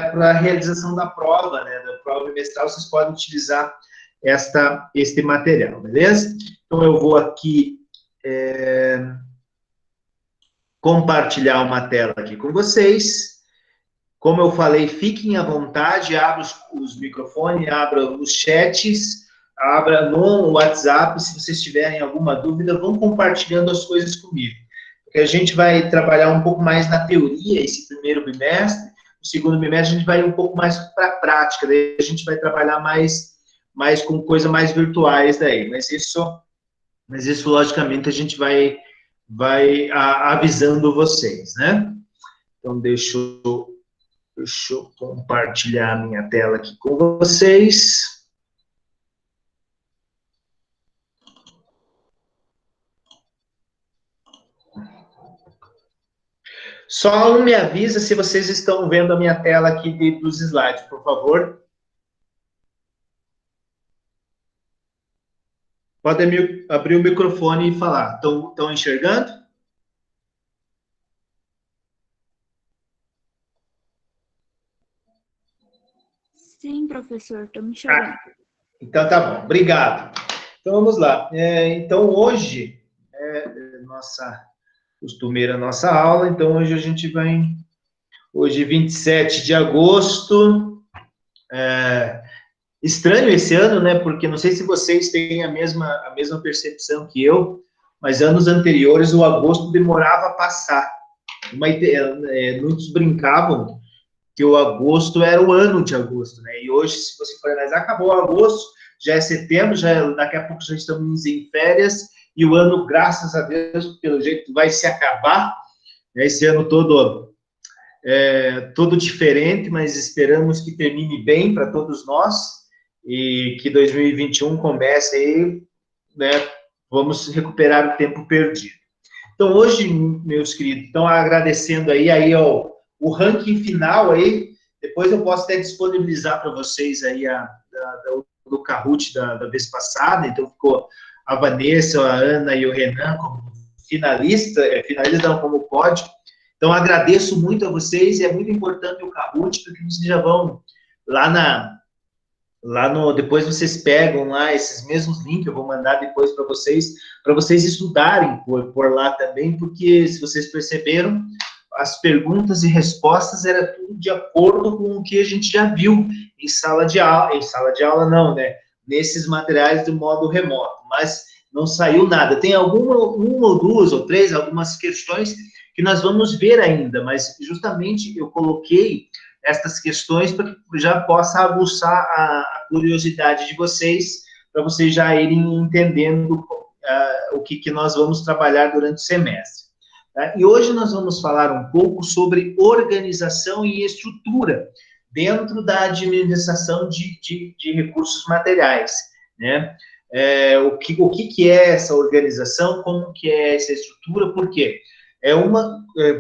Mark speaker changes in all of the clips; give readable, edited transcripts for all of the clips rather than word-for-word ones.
Speaker 1: para a realização da prova, né, da prova bimestral, vocês podem utilizar este material, beleza? Então, eu vou aqui compartilhar uma tela aqui com vocês. Como eu falei, fiquem à vontade, abra os microfones, abra os chats, abra no WhatsApp, se vocês tiverem alguma dúvida, vão compartilhando as coisas comigo. Porque a gente vai trabalhar um pouco mais na teoria esse primeiro bimestre, no segundo bimestre a gente vai ir um pouco mais para a prática, daí a gente vai trabalhar mais com coisas mais virtuais daí, mas isso logicamente a gente vai avisando vocês, né? Então, deixa eu compartilhar a minha tela aqui com vocês. Só me avisa se vocês estão vendo a minha tela aqui dos slides, por favor. Podem abrir o microfone e falar. Estão enxergando?
Speaker 2: Sim, professor, estou me enxergando.
Speaker 1: Então, tá bom. Obrigado. Então, vamos lá. Então, hoje, nossa costumeira nossa aula, então hoje a gente vai... Hoje, 27 de agosto... Estranho esse ano, né? Porque não sei se vocês têm a mesma percepção que eu, mas anos anteriores o agosto demorava a passar. Muitos brincavam que o agosto era o ano de agosto, né? E hoje, se você for analisar, acabou agosto, já é setembro, daqui a pouco já estamos em férias, e o ano, graças a Deus, pelo jeito, vai se acabar. Esse ano todo diferente, mas esperamos que termine bem para todos nós, e que 2021 comece aí, né? Vamos recuperar o tempo perdido. Então, hoje, meus queridos, estão agradecendo aí o ranking final aí, depois eu posso até disponibilizar para vocês aí do Kahoot da vez passada, então ficou a Vanessa, a Ana e o Renan como finalistas não, como pódio. Então, agradeço muito a vocês, e é muito importante o Kahoot, porque vocês já vão depois vocês pegam lá esses mesmos links, eu vou mandar depois para vocês estudarem por lá também, porque se vocês perceberam, as perguntas e respostas era tudo de acordo com o que a gente já viu em sala de aula não, né? Nesses materiais do modo remoto, mas não saiu nada. Tem uma ou duas ou três, algumas questões que nós vamos ver ainda, mas justamente eu coloquei estas questões para que já possa aguçar a curiosidade de vocês, para vocês já irem entendendo o que nós vamos trabalhar durante o semestre. Tá? E hoje nós vamos falar um pouco sobre organização e estrutura dentro da administração de recursos materiais, né? O que é essa organização, como que é essa estrutura, por quê?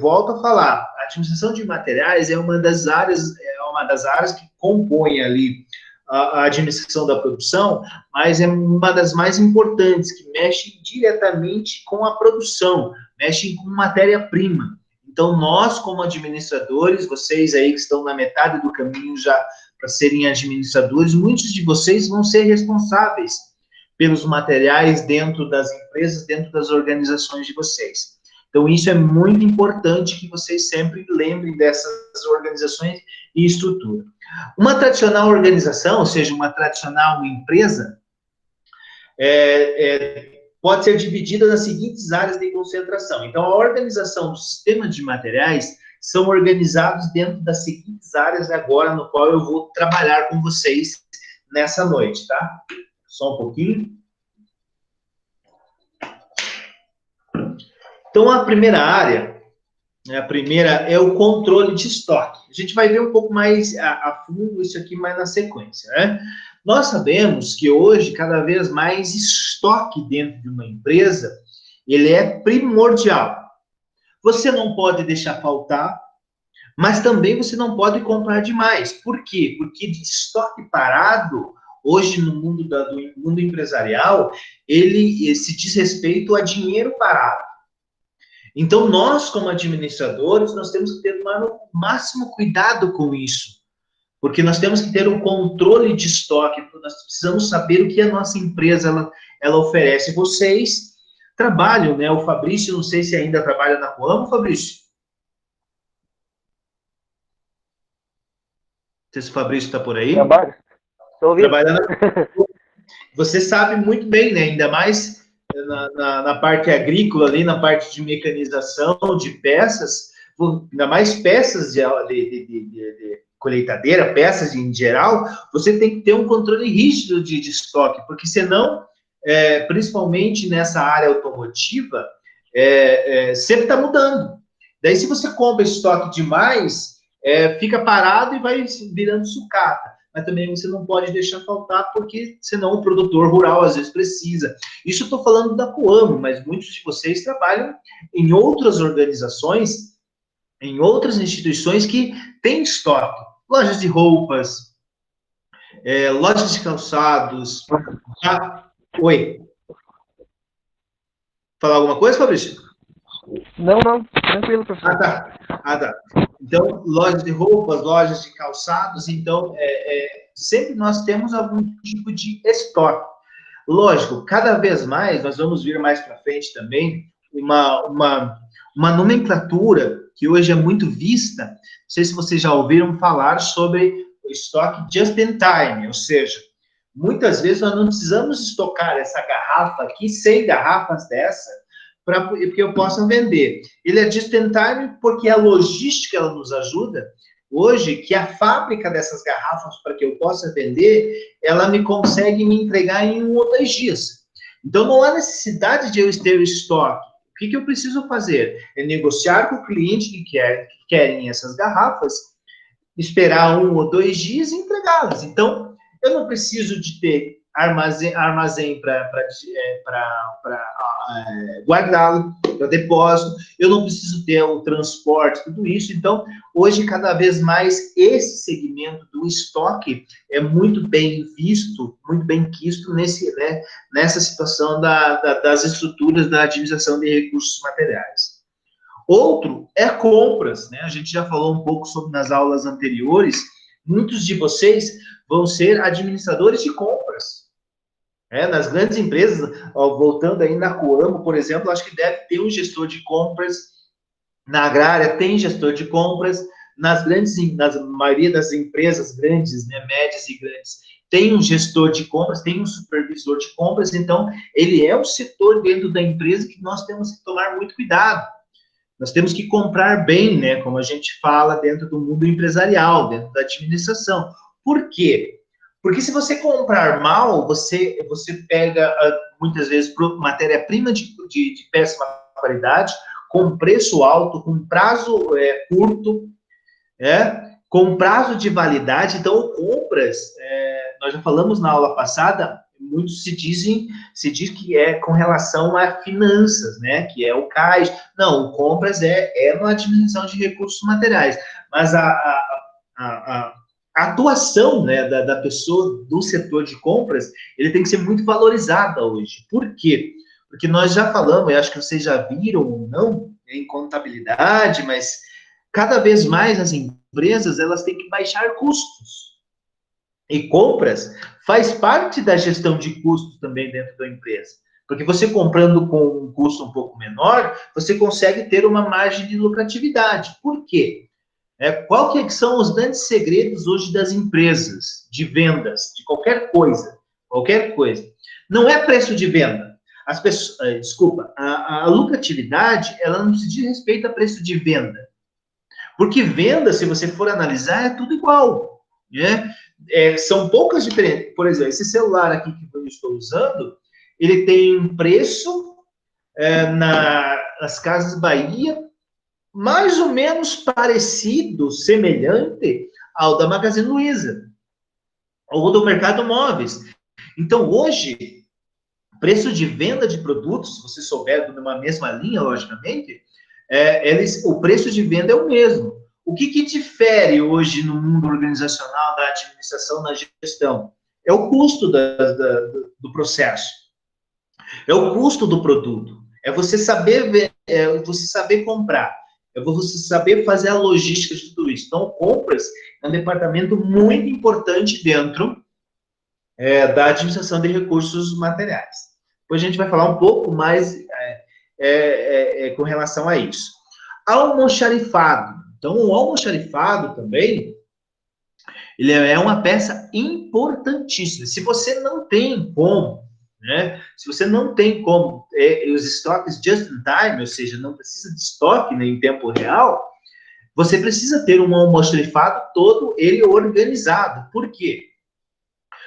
Speaker 1: Volto a falar, a administração de materiais é uma das áreas que compõem ali a administração da produção, mas é uma das mais importantes, que mexe diretamente com a produção, mexe com matéria-prima. Então, nós, como administradores, vocês aí que estão na metade do caminho já para serem administradores, muitos de vocês vão ser responsáveis pelos materiais dentro das empresas, dentro das organizações de vocês. Então, isso é muito importante que vocês sempre lembrem dessas organizações e estrutura. Uma tradicional organização, ou seja, uma tradicional empresa, pode ser dividida nas seguintes áreas de concentração. Então, a organização do sistema de materiais são organizados dentro das seguintes áreas agora, no qual eu vou trabalhar com vocês nessa noite, tá? Só um pouquinho. Então, a primeira área, é o controle de estoque. A gente vai ver um pouco mais a fundo isso aqui mais na sequência, né? Nós sabemos que hoje, cada vez mais, estoque dentro de uma empresa, ele é primordial. Você não pode deixar faltar, mas também você não pode comprar demais. Por quê? Porque de estoque parado, hoje no mundo empresarial, ele se diz respeito a dinheiro parado. Então, nós, como administradores, nós temos que ter o máximo cuidado com isso, porque nós temos que ter um controle de estoque, nós precisamos saber o que a nossa empresa ela oferece. Vocês trabalham, né? O Fabrício, não sei se ainda trabalha na Coamo, Fabrício. Não sei se o Fabrício está por aí.
Speaker 3: Trabalho. Estou ouvindo.
Speaker 1: Trabalhando. Você sabe muito bem, né? Ainda mais na parte agrícola, ali na parte de mecanização, de peças, ainda mais peças de colheitadeira, peças em geral, você tem que ter um controle rígido de estoque, porque senão, principalmente nessa área automotiva, sempre está mudando. Daí, se você compra estoque demais, fica parado e vai virando sucata. Mas também você não pode deixar faltar, porque senão o produtor rural às vezes precisa. Isso eu estou falando da Coamo, mas muitos de vocês trabalham em outras organizações, em outras instituições que têm estoque. Lojas de roupas, lojas de calçados. Oi. Falar alguma coisa, Fabrício?
Speaker 3: Não, tranquilo, professor.
Speaker 1: Ah, tá. Então, lojas de roupas, lojas de calçados, então, sempre nós temos algum tipo de estoque. Lógico, cada vez mais, nós vamos ver mais para frente também, uma nomenclatura que hoje é muito vista, não sei se vocês já ouviram falar sobre o estoque just in time, ou seja, muitas vezes nós não precisamos estocar essa garrafa aqui, 100 garrafas dessa, para que eu possa vender. Ele é just in time porque a logística ela nos ajuda. Hoje, que a fábrica dessas garrafas, para que eu possa vender, ela me consegue me entregar em 1 ou 2 dias. Então, não há necessidade de eu ter estoque. O que eu preciso fazer? É negociar com o cliente que querem essas garrafas, esperar 1 ou 2 dias e entregá-las. Então, eu não preciso de ter armazém para guardá-lo, para depósito, eu não preciso ter o transporte, tudo isso. Então, hoje, cada vez mais, esse segmento do estoque é muito bem visto, muito bem quisto nessa situação das estruturas da administração de recursos materiais. Outro é compras, né? A gente já falou um pouco sobre nas aulas anteriores, muitos de vocês vão ser administradores de compras. Nas grandes empresas, voltando aí na Coamo, por exemplo, acho que deve ter um gestor de compras, na agrária tem gestor de compras, na maioria das empresas grandes, né, médias e grandes, tem um gestor de compras, tem um supervisor de compras, então ele é um setor dentro da empresa que nós temos que tomar muito cuidado. Nós temos que comprar bem, né, como a gente fala dentro do mundo empresarial, dentro da administração. Por quê? Porque se você comprar mal, você pega, muitas vezes, matéria-prima de péssima qualidade, com preço alto, com prazo curto, com prazo de validade. Então, compras, nós já falamos na aula passada, muitos se diz que é com relação a finanças, né, que é o CAIS. Não, o compras é na administração de recursos materiais, mas a atuação, né, da pessoa do setor de compras, ele tem que ser muito valorizada hoje. Por quê? Porque nós já falamos, eu acho que vocês já viram ou não, em contabilidade, mas cada vez mais as empresas, elas têm que baixar custos. E compras faz parte da gestão de custos também dentro da empresa. Porque você comprando com um custo um pouco menor, você consegue ter uma margem de lucratividade. Por quê? Qual que são os grandes segredos hoje das empresas de vendas, de qualquer coisa? Qualquer coisa. Não é preço de venda. As pessoas, a lucratividade, ela não se diz respeito a preço de venda. Porque venda, se você for analisar, é tudo igual, né? São poucas diferenças. Por exemplo, esse celular aqui que eu estou usando, ele tem um preço nas Casas Bahia, mais ou menos parecido, semelhante ao da Magazine Luiza, ou do Mercado Móveis. Então, hoje, preço de venda de produtos, se você souber numa mesma linha, logicamente, o preço de venda é o mesmo. O que difere hoje no mundo organizacional, da administração, na gestão? É o custo do processo. É o custo do produto. É você saber comprar. eu vou saber fazer a logística de tudo isso. Então, compras é um departamento muito importante dentro da administração de recursos materiais. Depois a gente vai falar um pouco mais com relação a isso. Almoxarifado. Então, o almoxarifado também, ele é uma peça importantíssima. Se você não tem como, né? Se você não tem como os estoques just in time, ou seja, não precisa de estoque, né, em tempo real, você precisa ter um almoxarifado todo ele organizado. Por quê?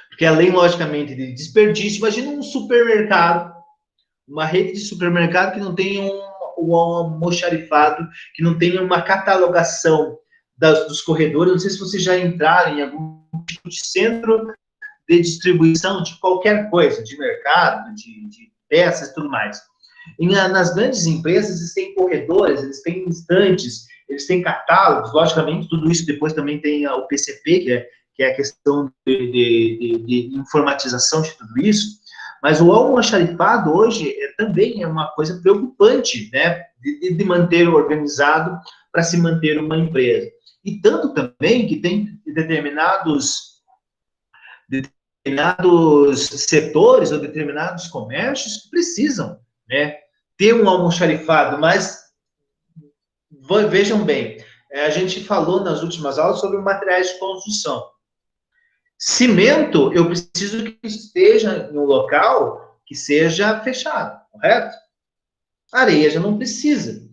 Speaker 1: Porque além, logicamente, de desperdício, imagina um supermercado, uma rede de supermercado que não tenha um almoxarifado, que não tenha uma catalogação dos corredores. Não sei se vocês já entraram em algum tipo de centro de distribuição de qualquer coisa, de mercado, de peças e tudo mais. Nas grandes empresas, eles têm corredores, eles têm estantes, eles têm catálogos, logicamente, tudo isso depois também tem o PCP, que é a questão de informatização de tudo isso, mas o almoxarifado hoje também é uma coisa preocupante, né, de manter organizado para se manter uma empresa. E tanto também que tem determinados setores ou determinados comércios que precisam, né, ter um almoxarifado, mas vejam bem, a gente falou nas últimas aulas sobre materiais de construção. Cimento, eu preciso que esteja em um local que seja fechado, correto? Areia já não precisa.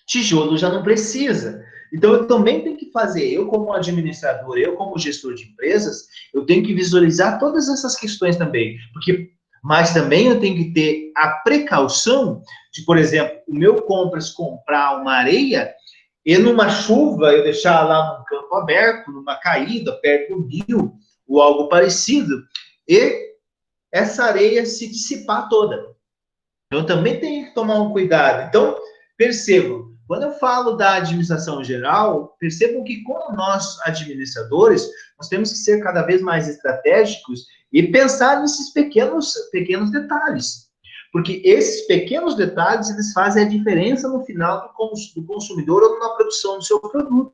Speaker 1: Tijolo já não precisa. Então, eu também tenho que fazer, eu como administrador, eu como gestor de empresas, eu tenho que visualizar todas essas questões também. Mas também eu tenho que ter a precaução de, por exemplo, o meu compras comprar uma areia e numa chuva eu deixar lá num campo aberto, numa caída, perto do rio, ou algo parecido, e essa areia se dissipar toda. Então, eu também tenho que tomar um cuidado. Então, percebam, quando eu falo da administração geral, percebam que como nós, administradores, nós temos que ser cada vez mais estratégicos e pensar nesses pequenos detalhes. Porque esses pequenos detalhes, eles fazem a diferença no final do consumidor ou na produção do seu produto,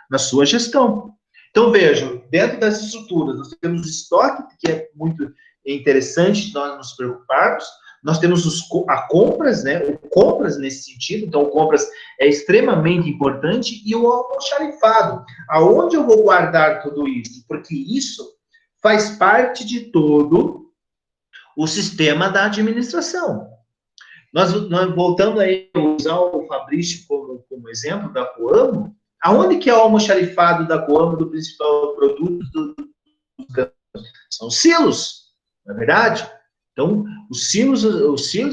Speaker 1: na sua gestão. Então, vejam, dentro das estruturas, nós temos o estoque, que é muito interessante nós nos preocuparmos, nós temos a compras, né? O compras nesse sentido, então o compras é extremamente importante, e o almoxarifado, aonde eu vou guardar tudo isso? Porque isso faz parte de todo o sistema da administração. Nós voltando aí a usar o Fabrício como exemplo da Coamo, aonde que é o almoxarifado da Coamo, do principal produto são os silos, não é verdade? Então, os silos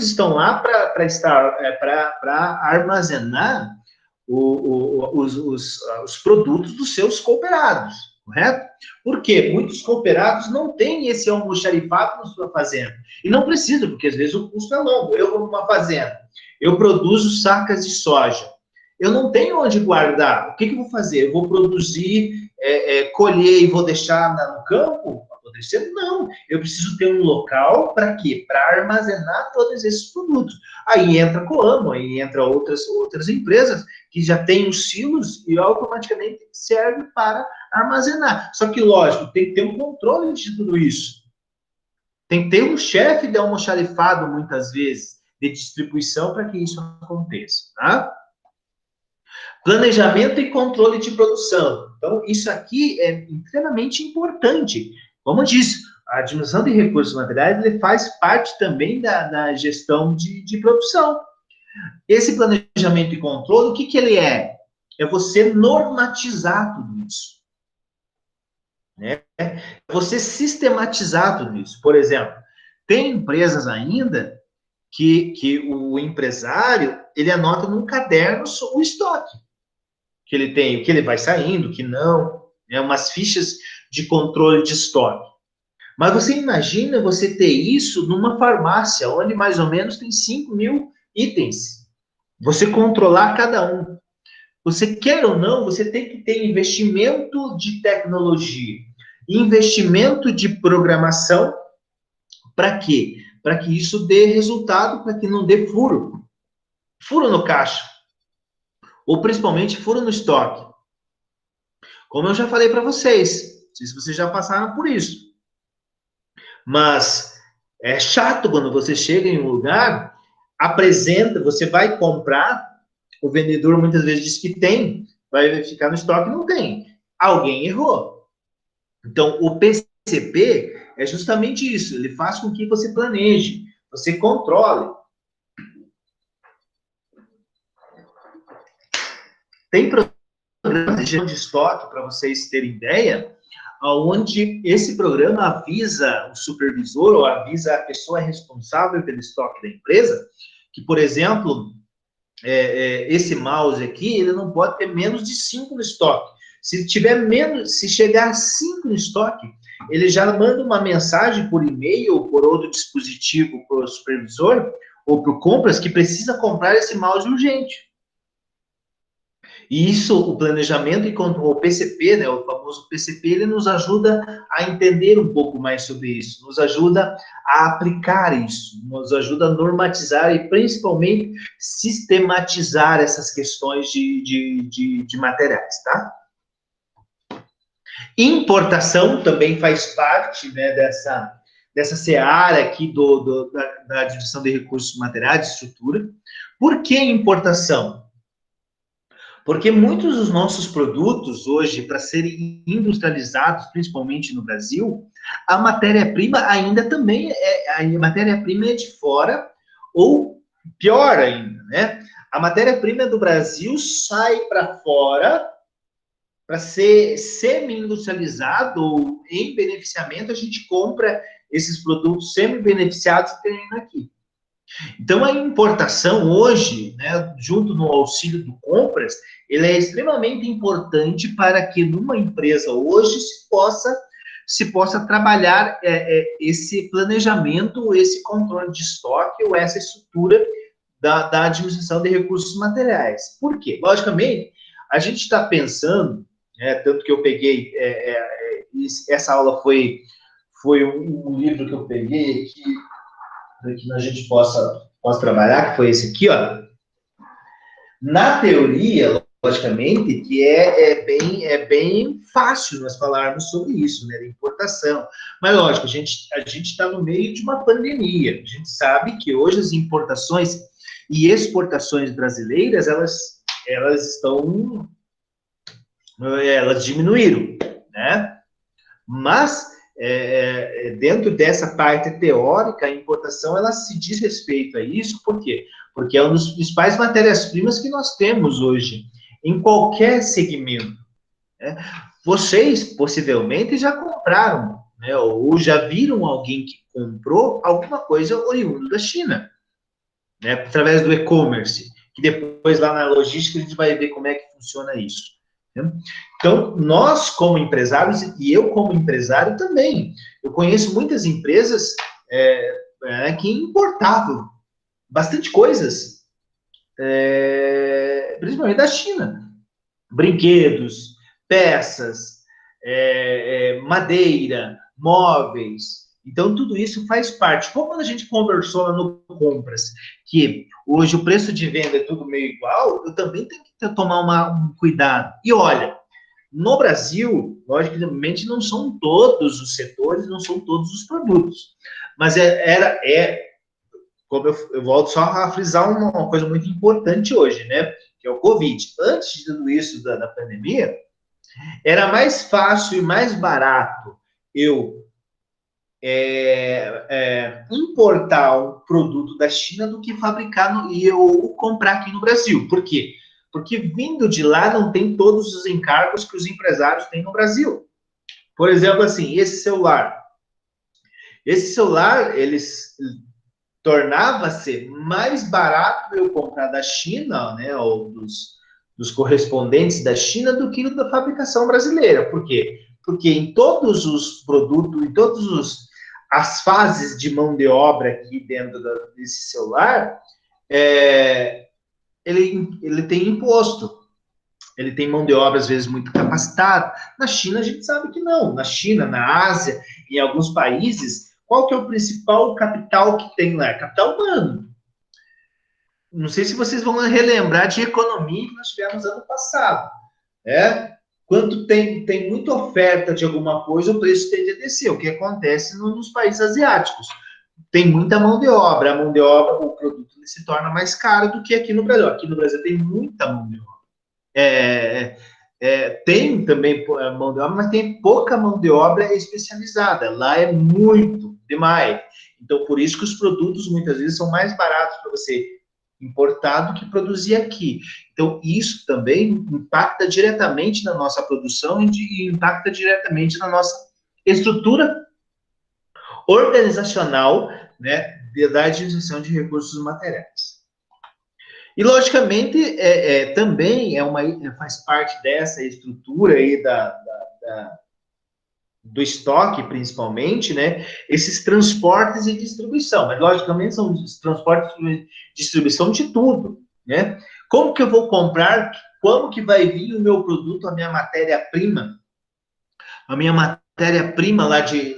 Speaker 1: estão lá para armazenar os produtos dos seus cooperados, correto? Por quê? Muitos cooperados não têm esse almoxarifado na sua fazenda. E não precisa, porque às vezes o custo é longo. Eu vou numa fazenda, eu produzo sacas de soja. Eu não tenho onde guardar. O que eu vou fazer? Eu vou produzir, colher e vou deixar no campo? Não, eu preciso ter um local para quê? Para armazenar todos esses produtos. Aí entra a Coamo, aí entra outras empresas que já têm os silos e automaticamente serve para armazenar. Só que, lógico, tem que ter um controle de tudo isso. Tem que ter um chefe de almoxarifado, muitas vezes, de distribuição para que isso aconteça, tá? Planejamento e controle de produção. Então, isso aqui é extremamente importante. Como eu disse, a administração de recursos materiais ele faz parte também da gestão de produção. Esse planejamento e controle, o que ele é? É você normatizar tudo isso. Né? É você sistematizar tudo isso. Por exemplo, tem empresas ainda que o empresário, ele anota num caderno o estoque que ele tem, o que ele vai saindo, o que não, né? Umas fichas de controle de estoque. Mas você imagina você ter isso numa farmácia, onde mais ou menos tem 5.000 itens. Você controlar cada um. Você quer ou não, você tem que ter investimento de tecnologia, investimento de programação, para quê? Para que isso dê resultado, para que não dê furo. Furo no caixa. ou principalmente furo no estoque. Como eu já falei para vocês, não sei se vocês já passaram por isso, mas é chato quando você chega em um lugar, apresenta, você vai comprar, o vendedor muitas vezes diz que tem, vai ficar no estoque, não tem. Alguém errou. Então, o PCP é justamente isso, ele faz com que você planeje, você controle. Tem programas de gestão de estoque, para vocês terem ideia, onde esse programa avisa o supervisor ou avisa a pessoa responsável pelo estoque da empresa que, por exemplo, esse mouse aqui, ele não pode ter menos de 5 no estoque. Se tiver menos, se chegar a 5 no estoque, ele já manda uma mensagem por e-mail ou por outro dispositivo para o supervisor ou para o compras que precisa comprar esse mouse urgente. E isso, o planejamento e o PCP, né, o famoso PCP, ele nos ajuda a entender um pouco mais sobre isso, nos ajuda a aplicar isso, nos ajuda a normatizar e principalmente sistematizar essas questões de materiais, tá? Importação também faz parte, né, dessa seara aqui da divisão de recursos materiais, de estrutura. Por que importação? Porque muitos dos nossos produtos hoje, para serem industrializados, principalmente no Brasil, a matéria-prima ainda também a matéria-prima é de fora, ou pior ainda, né? A matéria-prima do Brasil sai para fora para ser semi-industrializado ou em beneficiamento, a gente compra esses produtos semi-beneficiados e tem aqui. Então, a importação hoje, né, junto no auxílio do compras, ele é extremamente importante para que numa empresa hoje se possa trabalhar esse planejamento, esse controle de estoque ou essa estrutura da administração de recursos materiais. Por quê? Logicamente, a gente está pensando, tanto que eu peguei, essa aula foi um livro que eu peguei aqui, para que a gente possa trabalhar, que foi esse aqui, ó. Na teoria, logicamente, que é bem fácil nós falarmos sobre isso, né, da importação. Mas, lógico, a gente está no meio de uma pandemia. A gente sabe que hoje as importações e exportações brasileiras, elas diminuíram, né? Mas dentro dessa parte teórica, a importação, ela se diz respeito a isso, por quê? Porque é uma das principais matérias-primas que nós temos hoje, em qualquer segmento, né? Vocês, possivelmente, já compraram, né, ou já viram alguém que comprou alguma coisa oriundo da China, né, através do e-commerce, que depois lá na logística a gente vai ver como é que funciona isso. Então, nós como empresários, e eu como empresário também, eu conheço muitas empresas que importavam bastante coisas, principalmente da China. Brinquedos, peças, madeira, móveis. Então, tudo isso faz parte. Como quando a gente conversou lá no Compras, que hoje o preço de venda é tudo meio igual, eu também tenho que tomar um cuidado. E olha, no Brasil, logicamente, não são todos os setores, não são todos os produtos. Mas como eu volto só a frisar uma coisa muito importante hoje, né? Que é o Covid. Antes de tudo isso da pandemia, era mais fácil e mais barato eu importar um produto da China do que fabricar e eu comprar aqui no Brasil. Por quê? Porque vindo de lá não tem todos os encargos que os empresários têm no Brasil. Por exemplo, assim, esse celular, eles tornava-se mais barato eu comprar da China, né, ou dos correspondentes da China, do que da fabricação brasileira. Por quê? Porque em todos os produtos, em todas as fases de mão de obra aqui dentro desse celular, ele tem imposto. Ele tem mão de obra, às vezes, muito capacitada. Na China, a gente sabe que não. Na China, na Ásia, em alguns países, qual que é o principal capital que tem lá? Capital humano. não sei se vocês vão relembrar de economia que nós tivemos ano passado, né? Quando tem muita oferta de alguma coisa, o preço tende a descer, o que acontece nos países asiáticos. Tem muita mão de obra, a mão de obra, o produto se torna mais caro do que aqui no Brasil. Aqui no Brasil tem muita mão de obra. Tem também mão de obra, mas tem pouca mão de obra especializada. Lá é muito, demais. Então, por isso que os produtos, muitas vezes, são mais baratos para você importar do que produzir aqui. Então, isso também impacta diretamente na nossa produção e impacta diretamente na nossa estrutura organizacional, né, da administração de recursos materiais. E, logicamente, também faz parte dessa estrutura aí do estoque, principalmente, né, esses transportes e distribuição. Mas, logicamente, são os transportes e distribuição de tudo, né? Como que eu vou comprar? Como que vai vir o meu produto, a minha matéria-prima? A minha matéria-prima lá de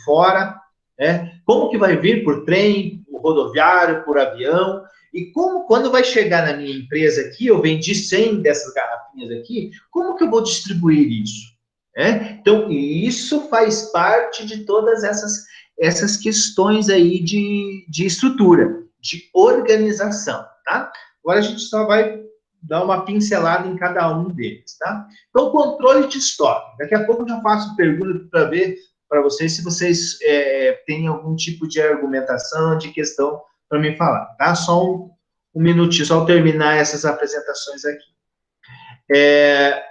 Speaker 1: fora, né? Como que vai vir por trem, por rodoviário, por avião? E quando vai chegar na minha empresa aqui, eu vendi 100 dessas garrafinhas aqui, como que eu vou distribuir isso? Então, isso faz parte de todas essas questões aí de estrutura, de organização, tá? Agora a gente só vai dar uma pincelada em cada um deles, tá? Então, controle de estoque. Daqui a pouco eu já faço pergunta para ver para vocês se vocês têm algum tipo de argumentação, de questão para me falar, tá? Só um minutinho, só terminar essas apresentações aqui.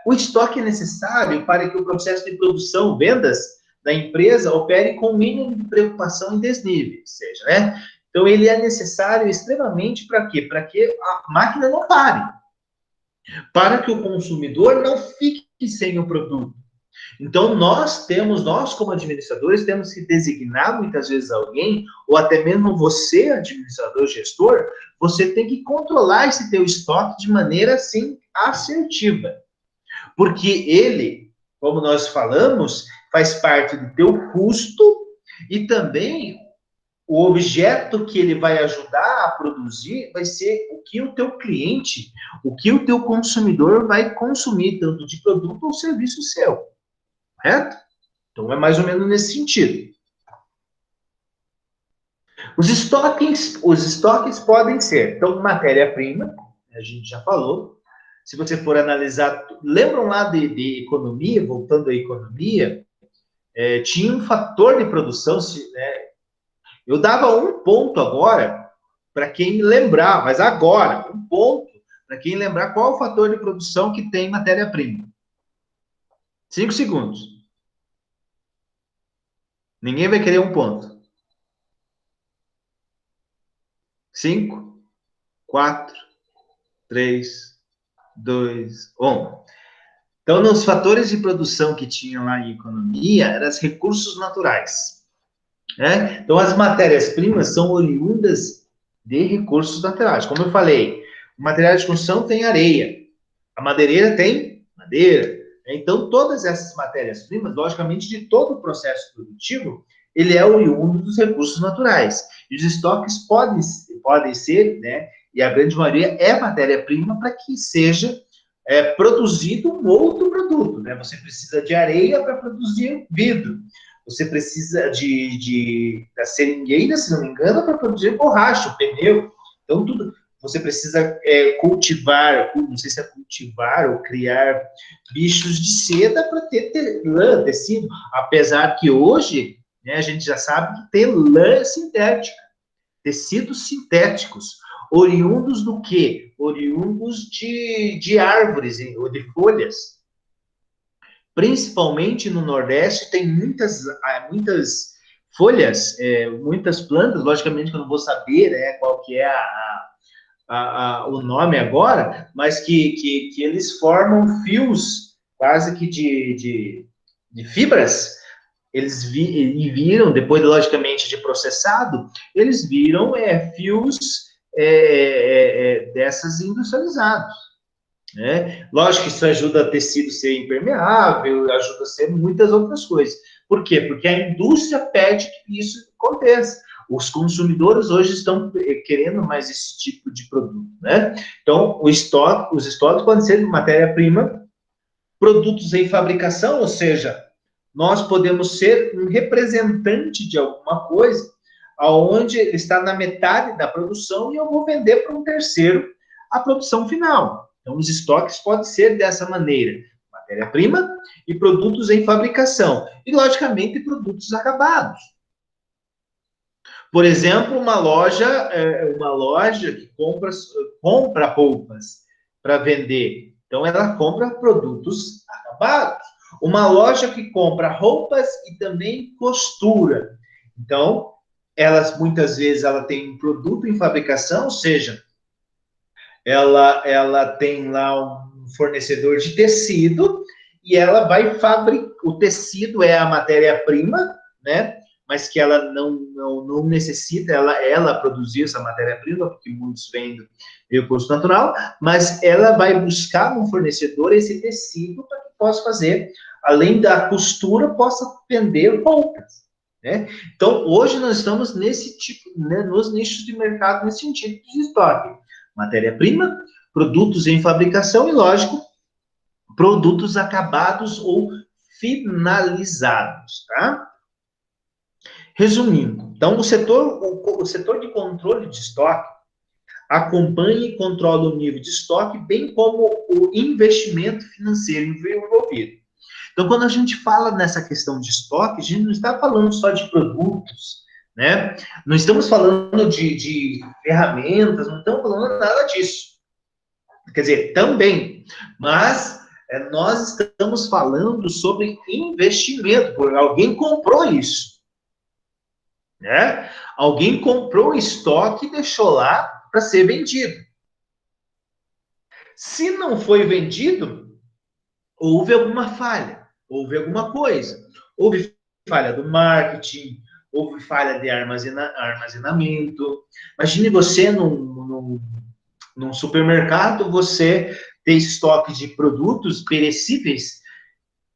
Speaker 1: O estoque é necessário para que o processo de produção, vendas da empresa opere com o mínimo de preocupação e desnível, seja, né? Então, ele é necessário extremamente para quê? Para que a máquina não pare. Para que o consumidor não fique sem o produto. Então, nós como administradores, temos que designar muitas vezes alguém, ou até mesmo você, administrador, gestor, você tem que controlar esse teu estoque de maneira, assim, assertiva. Porque ele, como nós falamos, faz parte do teu custo e também o objeto que ele vai ajudar a produzir vai ser o que o teu cliente, o que o teu consumidor vai consumir, tanto de produto ou serviço seu. Correto? Então, é mais ou menos nesse sentido. Os estoques podem ser, então, matéria-prima, a gente já falou. Se você for analisar, lembram lá de economia, voltando à economia, tinha um fator de produção, né? Eu dava um ponto agora, para quem lembrar, mas agora, um ponto, para quem lembrar qual é o fator de produção que tem matéria-prima. 5 segundos. Ninguém vai querer um ponto. 5, 4, 3, 2, 1. Então, nos fatores de produção que tinha lá em economia, eram os recursos naturais. Né? Então, as matérias-primas são oriundas de recursos naturais. Como eu falei, o material de construção tem areia, a madeireira tem madeira. Então, todas essas matérias-primas, logicamente, de todo o processo produtivo, ele é oriundo dos recursos naturais. E os estoques podem ser, né, e a grande maioria é matéria-prima para que seja produzido um outro produto. Né? Você precisa de areia para produzir vidro. Você precisa da seringueira, se não me engano, para produzir borracha, pneu. Então, tudo. Você precisa cultivar, não sei se é cultivar ou criar bichos de seda para ter lã, tecido. Apesar que hoje, né, a gente já sabe que tem lã sintética, tecidos sintéticos, oriundos do quê? Oriundos de árvores ou de folhas. Principalmente no Nordeste, tem muitas folhas, muitas plantas, logicamente que eu não vou saber, né, qual que é o nome agora, mas que eles formam fios quase que de fibras. Eles viram, depois, logicamente, de processado, eles viram fios dessas industrializados. Né? Lógico que isso ajuda o tecido a ser impermeável, ajuda a ser muitas outras coisas. Por quê? Porque a indústria pede que isso aconteça. Os consumidores hoje estão querendo mais esse tipo de produto, né? Então, os estoques podem ser de matéria-prima, produtos em fabricação, ou seja, nós podemos ser um representante de alguma coisa, aonde ele está na metade da produção e eu vou vender para um terceiro a produção final. Então, os estoques podem ser dessa maneira: matéria-prima e produtos em fabricação. E, logicamente, produtos acabados. Por exemplo, uma loja que compra roupas para vender. Então, ela compra produtos acabados. Uma loja que compra roupas e também costura. Então, muitas vezes ela tem um produto em fabricação, ou seja, ela tem lá um fornecedor de tecido e ela vai fabricar. O tecido é a matéria-prima, né? Mas que ela não necessita ela produzir essa matéria-prima, porque muitos vendem recurso natural, mas ela vai buscar no fornecedor esse tecido para que possa fazer, além da costura, possa vender roupas, né? Então, hoje nós estamos nesse tipo, né, nos nichos de mercado, nesse sentido de estoque. Matéria-prima, produtos em fabricação e, lógico, produtos acabados ou finalizados, tá? Resumindo, então, o setor de controle de estoque acompanha e controla o nível de estoque, bem como o investimento financeiro envolvido. Então, quando a gente fala nessa questão de estoque, a gente não está falando só de produtos, né? Não estamos falando de ferramentas, não estamos falando nada disso. Quer dizer, também, mas nós estamos falando sobre investimento, porque alguém comprou isso, né? Alguém comprou estoque e deixou lá para ser vendido. Se não foi vendido, houve alguma falha, houve alguma coisa. Houve falha do marketing, houve falha de armazenamento. Imagine você num supermercado, você ter estoque de produtos perecíveis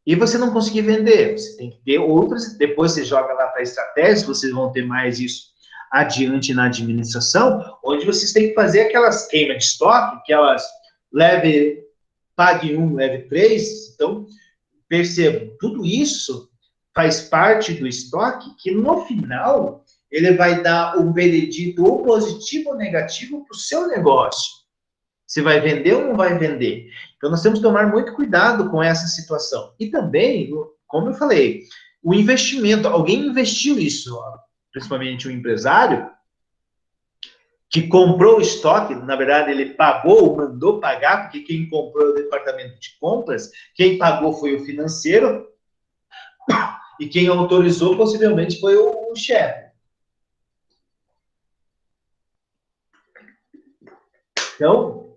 Speaker 1: e você não conseguir vender. Você tem que ter outras, depois você joga lá para a estratégia, vocês vão ter mais isso adiante na administração, onde vocês têm que fazer aquelas queimas de estoque, aquelas pague 1, leve 3. Então, perceba, tudo isso faz parte do estoque, que no final ele vai dar um veredito ou positivo ou negativo para o seu negócio. Se vai vender ou não vai vender. Então, nós temos que tomar muito cuidado com essa situação. E também, como eu falei, o investimento. Alguém investiu isso, principalmente um empresário, que comprou o estoque, na verdade, ele pagou, mandou pagar, porque quem comprou é o departamento de compras, quem pagou foi o financeiro, e quem autorizou, possivelmente, foi o chefe. Então,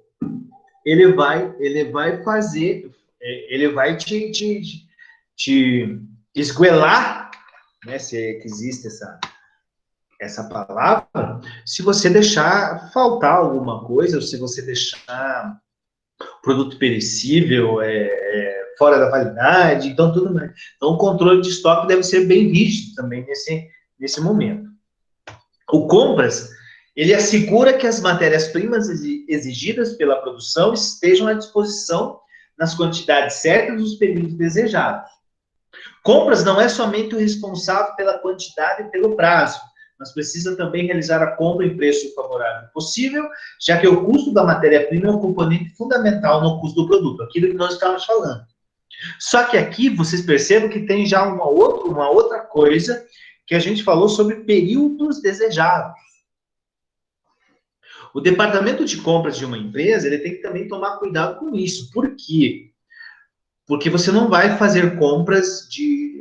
Speaker 1: ele vai fazer, ele vai te esguelar, né, se é que existe essa palavra, se você deixar faltar alguma coisa, ou se você deixar produto perecível, fora da validade, então tudo mais. Então, o controle de estoque deve ser bem rígido também nesse momento. O compras, ele assegura que as matérias-primas exigidas pela produção estejam à disposição nas quantidades certas nos períodos desejados. Compras não é somente o responsável pela quantidade e pelo prazo, mas precisa também realizar a compra em preço favorável possível, já que o custo da matéria-prima é um componente fundamental no custo do produto, aquilo que nós estávamos falando. Só que aqui vocês percebem que tem já uma outra coisa que a gente falou sobre períodos desejados. O departamento de compras de uma empresa, ele tem que também tomar cuidado com isso. Por quê? Porque você não vai fazer compras de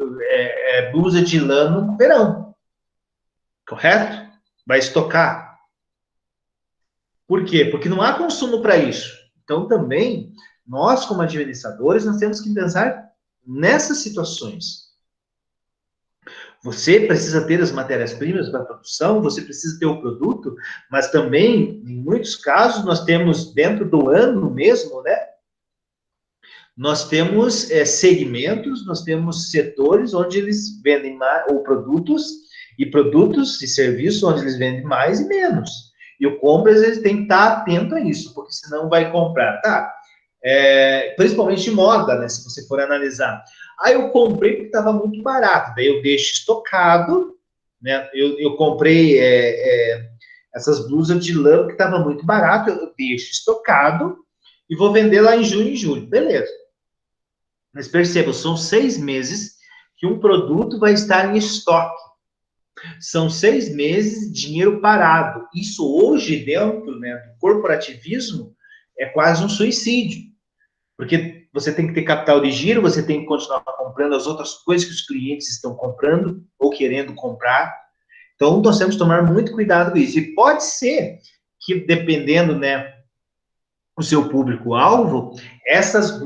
Speaker 1: blusa de lã no verão. Correto? Vai estocar. Por quê? Porque não há consumo para isso. Então, também, nós, como administradores, nós temos que pensar nessas situações. Você precisa ter as matérias-primas para a produção, você precisa ter o produto, mas também, em muitos casos, nós temos, dentro do ano mesmo, né? Nós temos segmentos, nós temos setores onde eles vendem produtos E produtos e serviços onde eles vendem mais e menos. E o compras, ele tem que estar atento a isso, porque senão vai comprar, tá? Principalmente moda, né? Se você for analisar. Aí eu comprei porque estava muito barato, daí eu deixo estocado, né? Eu comprei essas blusas de lã que estava muito barato, eu deixo estocado e vou vender lá em junho e julho, beleza. Mas perceba, são 6 meses que um produto vai estar em estoque. São 6 meses de dinheiro parado. Isso hoje, dentro, né, do corporativismo, é quase um suicídio. Porque você tem que ter capital de giro, você tem que continuar comprando as outras coisas que os clientes estão comprando ou querendo comprar. Então, nós temos que tomar muito cuidado com isso. E pode ser que, dependendo, né, o seu público-alvo, essas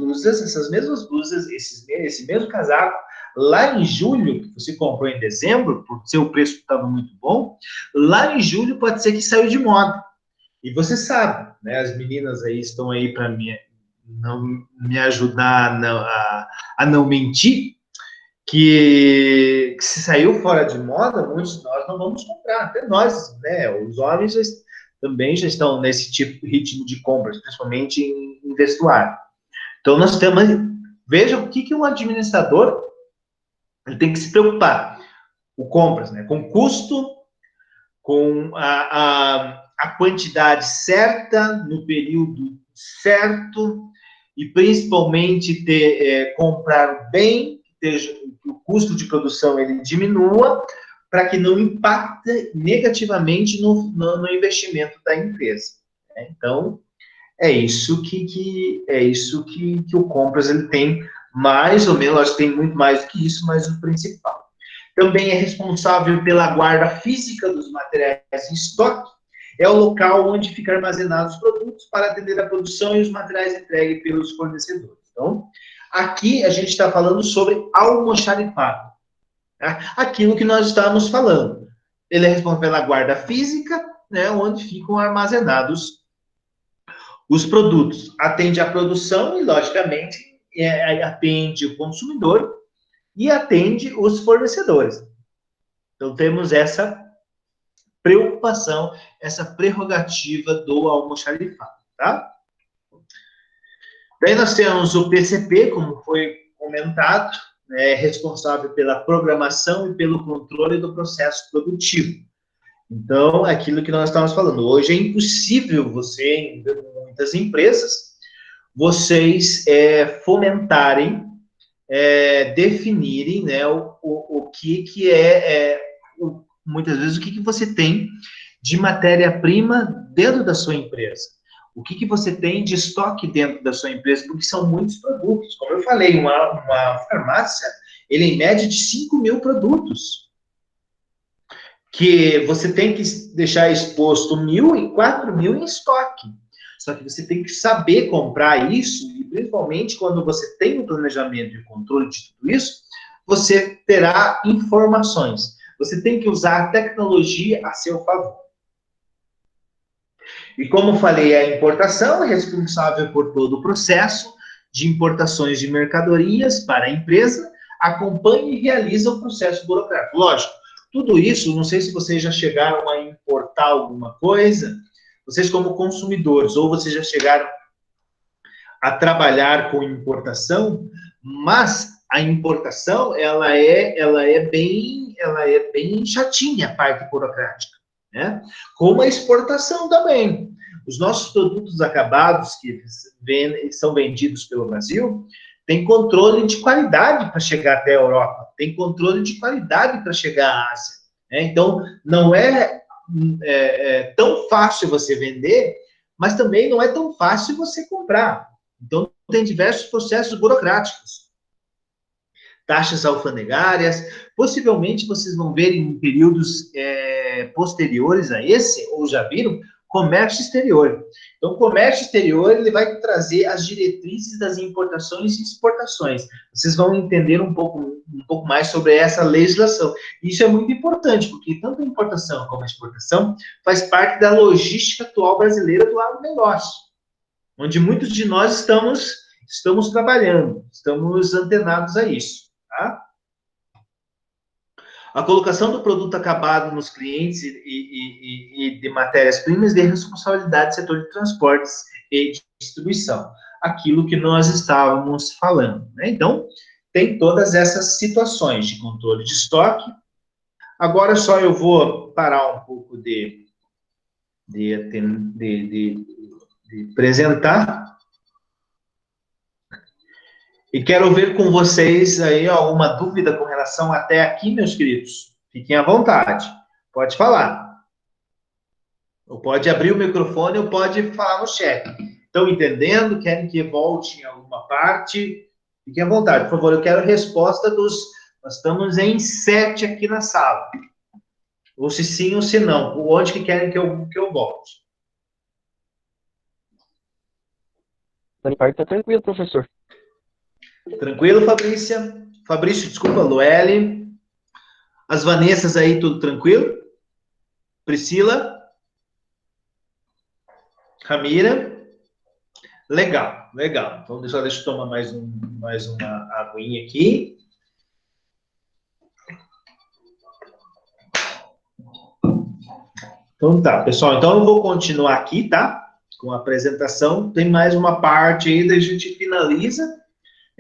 Speaker 1: mesmas blusas, esse mesmo casaco, lá em julho, que você comprou em dezembro, porque seu preço estava muito bom, lá em julho pode ser que saiu de moda. E você sabe, né, as meninas aí estão aí para me ajudar a não mentir, que se saiu fora de moda, muitos de nós não vamos comprar. Até nós, né, os homens também já estão nesse tipo de ritmo de compras, principalmente em vestuário. Então, nós temos... Veja o que um administrador ele tem que se preocupar. O compras, né, com custo, com a quantidade certa, no período certo, e principalmente comprar bem, que o custo de produção ele diminua, para que não impacte negativamente no investimento da empresa. Né? Então, é isso que o compras ele tem, mais ou menos, acho que tem muito mais do que isso, mas o principal. Também é responsável pela guarda física dos materiais em estoque, é o local onde ficam armazenados os produtos para atender a produção e os materiais entregues pelos fornecedores. Então, aqui a gente está falando sobre almoxarifado. Tá? Aquilo que nós estávamos falando. Ele é responsável pela guarda física, né, onde ficam armazenados os produtos. Atende à produção e, logicamente, atende o consumidor e atende os fornecedores. Então, temos essa preocupação, essa prerrogativa do almoxarifado, tá? Daí nós temos o PCP, como foi comentado, responsável pela programação e pelo controle do processo produtivo. Então, aquilo que nós estávamos falando, hoje é impossível você, em muitas empresas, vocês fomentarem, definirem, né, o que muitas vezes, o que você tem de matéria-prima dentro da sua empresa. O que você tem de estoque dentro da sua empresa, porque são muitos produtos. Como eu falei, uma farmácia, ele em média de 5.000 produtos, que você tem que deixar exposto 1.000 e 4.000 em estoque. Só que você tem que saber comprar isso, e principalmente quando você tem o planejamento e o controle de tudo isso, você terá informações. Você tem que usar a tecnologia a seu favor. E como falei, a importação é responsável por todo o processo de importações de mercadorias para a empresa, acompanha e realiza o processo burocrático. Lógico, tudo isso, não sei se vocês já chegaram a importar alguma coisa, vocês como consumidores, ou vocês já chegaram a trabalhar com importação, mas a importação, ela é bem chatinha, a parte burocrática, né? Como a exportação também. Os nossos produtos acabados que são vendidos pelo Brasil, tem controle de qualidade para chegar até a Europa, tem controle de qualidade para chegar à Ásia. Né? Então, não é tão fácil você vender, mas também não é tão fácil você comprar. Então, tem diversos processos burocráticos. Taxas alfandegárias, possivelmente vocês vão ver em períodos posteriores a esse, ou já viram, comércio exterior. Então, o comércio exterior ele vai trazer as diretrizes das importações e exportações. Vocês vão entender um pouco mais sobre essa legislação. Isso é muito importante, porque tanto a importação como a exportação faz parte da logística atual brasileira do agronegócio, onde muitos de nós estamos trabalhando, estamos antenados a isso. Tá? A colocação do produto acabado nos clientes e de matérias-primas de responsabilidade do setor de transportes e distribuição. Aquilo que nós estávamos falando, né? Então, tem todas essas situações de controle de estoque. Agora só eu vou parar um pouco de apresentar. E quero ver com vocês aí alguma dúvida com relação até aqui, meus queridos. Fiquem à vontade. Pode falar. Ou pode abrir o microfone ou pode falar no chat. Estão entendendo? Querem que volte em alguma parte? Fiquem à vontade, por favor. Eu quero a resposta dos... Nós estamos em 7 aqui na sala. Ou se sim ou se não. Onde que querem que eu volte?
Speaker 3: Da minha parte tá tranquilo, professor.
Speaker 1: Tranquilo, Fabrícia? Fabrício, desculpa, Lueli. As Vanessas aí, tudo tranquilo? Priscila? Ramira? Legal, legal. Então, deixa eu tomar mais uma aguinha aqui. Então tá, pessoal. Então eu vou continuar aqui, tá? Com a apresentação. Tem mais uma parte aí, daí a gente finaliza.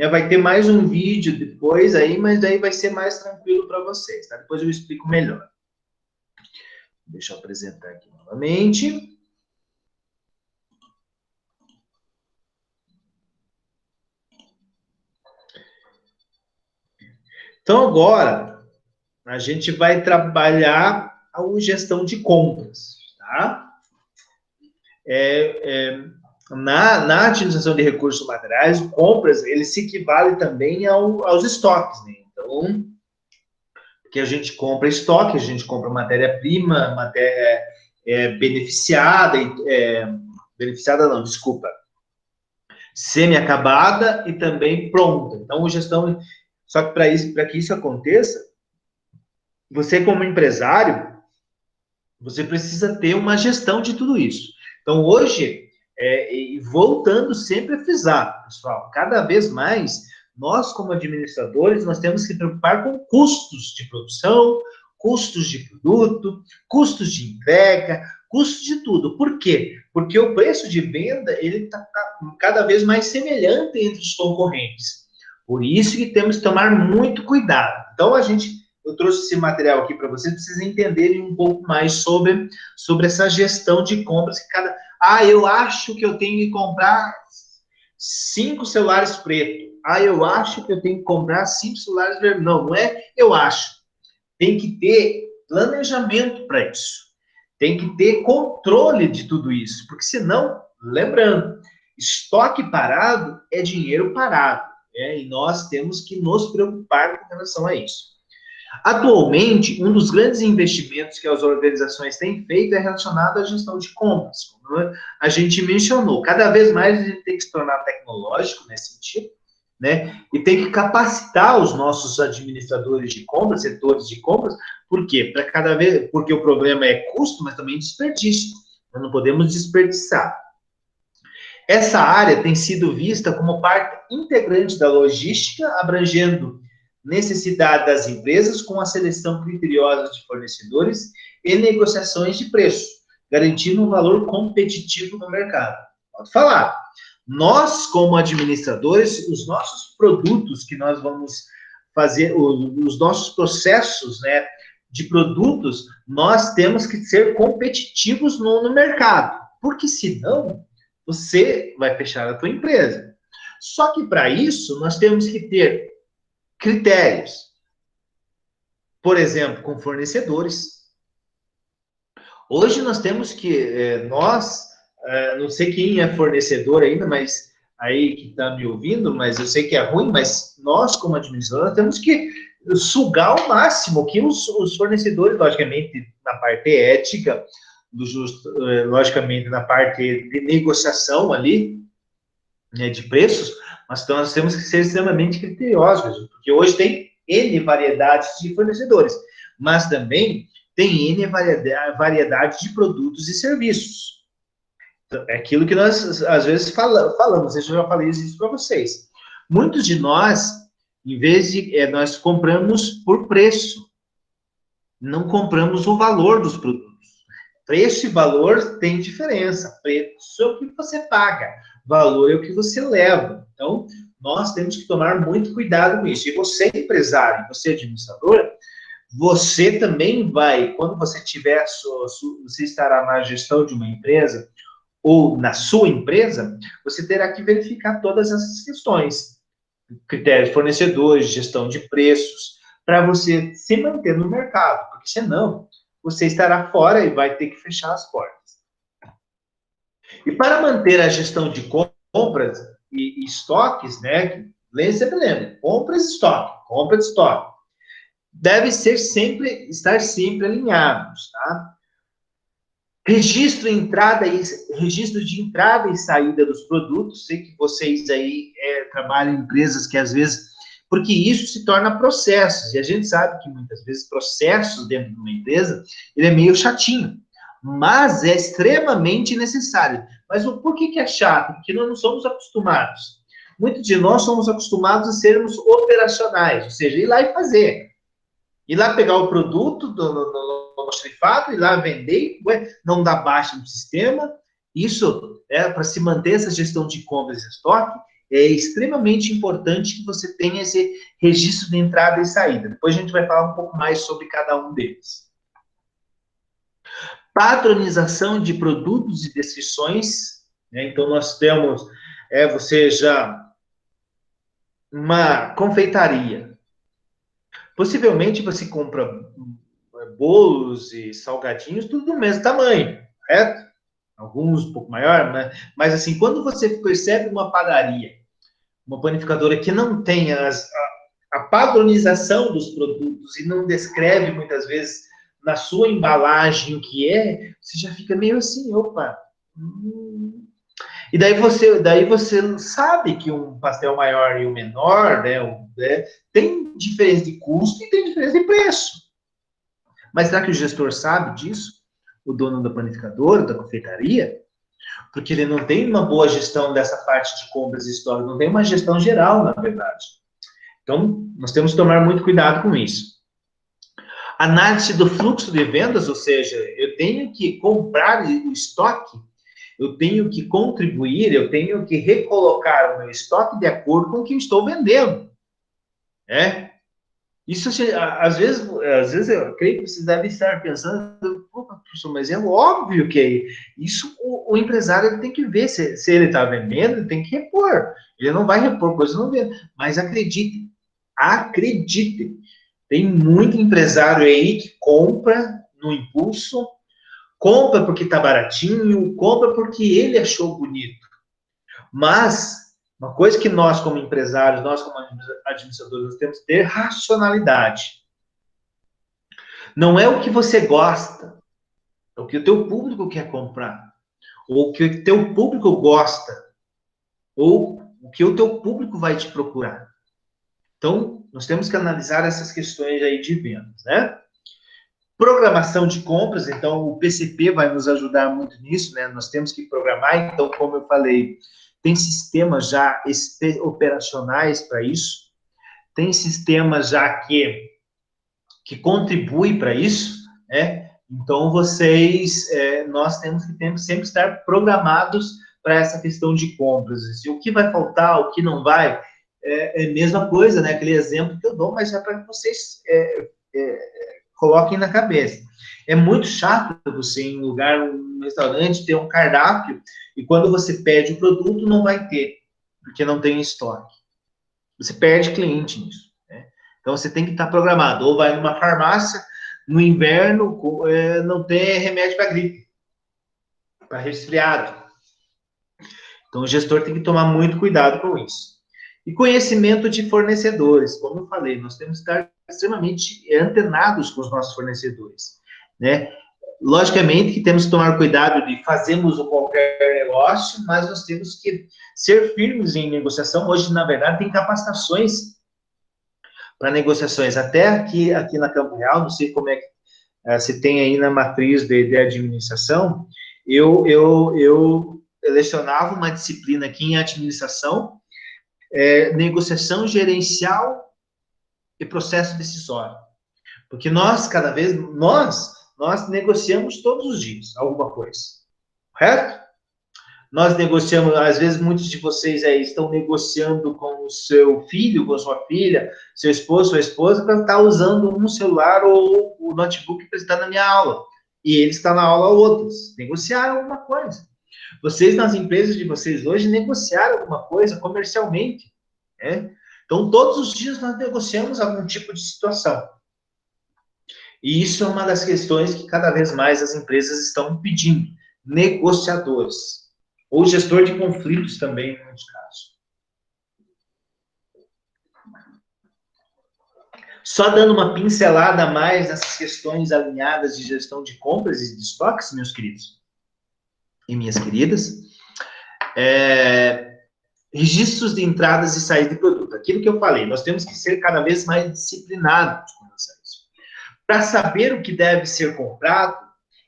Speaker 1: Vai ter mais um vídeo depois aí, mas daí vai ser mais tranquilo para vocês, tá? Depois eu explico melhor. Deixa eu apresentar aqui novamente. Então, agora, a gente vai trabalhar a gestão de compras, tá? Na utilização de recursos materiais, compras, ele se equivale também aos estoques, né? Então, porque a gente compra estoque, a gente compra matéria-prima, matéria beneficiada, beneficiada não, desculpa, semi-acabada e também pronta. Então, gestão... Só que para que isso aconteça, você como empresário, você precisa ter uma gestão de tudo isso. Então, hoje, voltando sempre a frisar, pessoal, cada vez mais, nós como administradores, nós temos que preocupar com custos de produção, custos de produto, custos de entrega, custos de tudo. Por quê? Porque o preço de venda, ele está cada vez mais semelhante entre os concorrentes. Por isso que temos que tomar muito cuidado. Então, eu trouxe esse material aqui para vocês entenderem um pouco mais sobre essa gestão de compras. Eu acho que eu tenho que comprar 5 celulares pretos. Eu acho que eu tenho que comprar 5 celulares vermelhos. Não é eu acho. Tem que ter planejamento para isso. Tem que ter controle de tudo isso. Porque senão, lembrando, estoque parado é dinheiro parado. E nós temos que nos preocupar com relação a isso. Atualmente, um dos grandes investimentos que as organizações têm feito é relacionado à gestão de compras, como a gente mencionou. Cada vez mais a gente tem que se tornar tecnológico nesse sentido, né? E tem que capacitar os nossos administradores de compras, setores de compras. Por quê? Porque o problema é custo, mas também desperdício. Nós não podemos desperdiçar. Essa área tem sido vista como parte integrante da logística, abrangendo necessidade das empresas com a seleção criteriosa de fornecedores e negociações de preço, garantindo um valor competitivo no mercado. Pode falar. Nós, como administradores, os nossos produtos que nós vamos fazer, os nossos processos, né, de produtos, nós temos que ser competitivos no mercado, porque senão você vai fechar a tua empresa. Só que para isso, nós temos que ter critérios. Por exemplo, com fornecedores. Hoje nós temos que, não sei quem é fornecedor ainda, mas aí que está me ouvindo, mas eu sei que é ruim, mas nós, como administradores, temos que sugar ao máximo que os fornecedores, logicamente, na parte ética, logicamente, na parte de negociação ali, né, de preços, mas então nós temos que ser extremamente criteriosos, porque hoje tem N variedades de fornecedores, mas também tem N variedade de produtos e serviços. Então, é aquilo que nós, às vezes, falamos, eu já falei isso para vocês. Muitos de nós, em vez de, nós compramos por preço, não compramos o valor dos produtos. Preço e valor tem diferença. Preço é o que você paga, valor é o que você leva. Então, nós temos que tomar muito cuidado com isso. E você, empresário, você, administrador, você também vai, quando você tiver, você estará na gestão de uma empresa, ou na sua empresa, você terá que verificar todas essas questões. Critérios de fornecedores, gestão de preços, para você se manter no mercado, porque senão você estará fora e vai ter que fechar as portas. E para manter a gestão de compras e estoques, né? Sempre lembra, compras e estoque, compra de estoque. Deve ser estar sempre alinhados, tá? Registro de entrada e saída dos produtos. Sei que vocês aí trabalham em empresas que às vezes, porque isso se torna processos, e a gente sabe que muitas vezes processos dentro de uma empresa, ele é meio chatinho, mas é extremamente necessário. Mas por que é chato? Porque nós não somos acostumados. Muitos de nós somos acostumados a sermos operacionais, ou seja, ir lá e fazer. Ir lá pegar o produto no almoxarifado, ir lá vender, não dar baixa no sistema. Isso, para se manter essa gestão de compras e estoque, é extremamente importante que você tenha esse registro de entrada e saída. Depois a gente vai falar um pouco mais sobre cada um deles. Padronização de produtos e descrições, né? Então, nós temos, uma confeitaria. Possivelmente você compra bolos e salgadinhos, tudo do mesmo tamanho, correto? Alguns um pouco maior, né? Mas assim, quando você percebe uma padaria, uma panificadora que não tem a padronização dos produtos e não descreve muitas vezes na sua embalagem o que é, você já fica meio assim, opa. E daí você sabe que um pastel maior e o menor, né, tem diferença de custo e tem diferença de preço. Mas será que o gestor sabe disso? O dono da panificadora, da confeitaria? Porque ele não tem uma boa gestão dessa parte de compras e estoque, não tem uma gestão geral, na verdade. Então, nós temos que tomar muito cuidado com isso. Análise do fluxo de vendas, ou seja, eu tenho que comprar o estoque, eu tenho que contribuir, eu tenho que recolocar o meu estoque de acordo com o que eu estou vendendo. Isso, às vezes eu creio que vocês devem estar pensando, professor, mas é óbvio que isso o empresário ele tem que ver, se ele está vendendo, ele tem que repor. Ele não vai repor coisas não vende. Mas acredite, tem muito empresário aí que compra no impulso, compra porque está baratinho, compra porque ele achou bonito. Mas uma coisa que nós, como empresários, nós, como administradores, nós temos que ter racionalidade. Não é o que você gosta, é o que o teu público quer comprar, ou o que o teu público gosta, ou o que o teu público vai te procurar. Então, nós temos que analisar essas questões aí de vendas, né? Programação de compras, então o PCP vai nos ajudar muito nisso, né? Nós temos que programar, então, como eu falei, tem sistemas já operacionais para isso, tem sistemas já que contribuem para isso, né? Então, nós temos que sempre estar programados para essa questão de compras. E o que vai faltar, o que não vai, é a mesma coisa, né? Aquele exemplo que eu dou, mas é para que vocês coloquem na cabeça. É muito chato você, em um restaurante, ter um cardápio e quando você pede o produto, não vai ter, porque não tem estoque. Você perde cliente nisso, né? Então, você tem que estar programado. Ou vai numa farmácia, no inverno, não tem remédio para gripe, para resfriado. Então, o gestor tem que tomar muito cuidado com isso. E conhecimento de fornecedores. Como eu falei, nós temos que estar extremamente antenados com os nossos fornecedores, né? Logicamente que temos que tomar cuidado de fazermos qualquer negócio, mas nós temos que ser firmes em negociação. Hoje, na verdade, tem capacitações para negociações. Até aqui na Campo Real, não sei como é que se tem aí na matriz de administração, eu lecionava uma disciplina aqui em administração, negociação gerencial e processo decisório. Porque nós negociamos todos os dias alguma coisa, correto? Nós negociamos, às vezes muitos de vocês aí estão negociando com o seu filho, com a sua filha, seu esposo, sua esposa, para estar usando um celular ou o notebook para estar na minha aula. E ele está na aula outros. Negociaram alguma coisa. Vocês, nas empresas de vocês hoje, negociaram alguma coisa comercialmente, né? Então, todos os dias nós negociamos algum tipo de situação. E isso é uma das questões que cada vez mais as empresas estão pedindo. Negociadores. Ou gestor de conflitos também, em muitos casos. Só dando uma pincelada a mais nessas questões alinhadas de gestão de compras e de estoques, meus queridos e minhas queridas, registros de entradas e saídas de produto. Aquilo que eu falei, nós temos que ser cada vez mais disciplinados com relação a isso. Para saber o que deve ser comprado,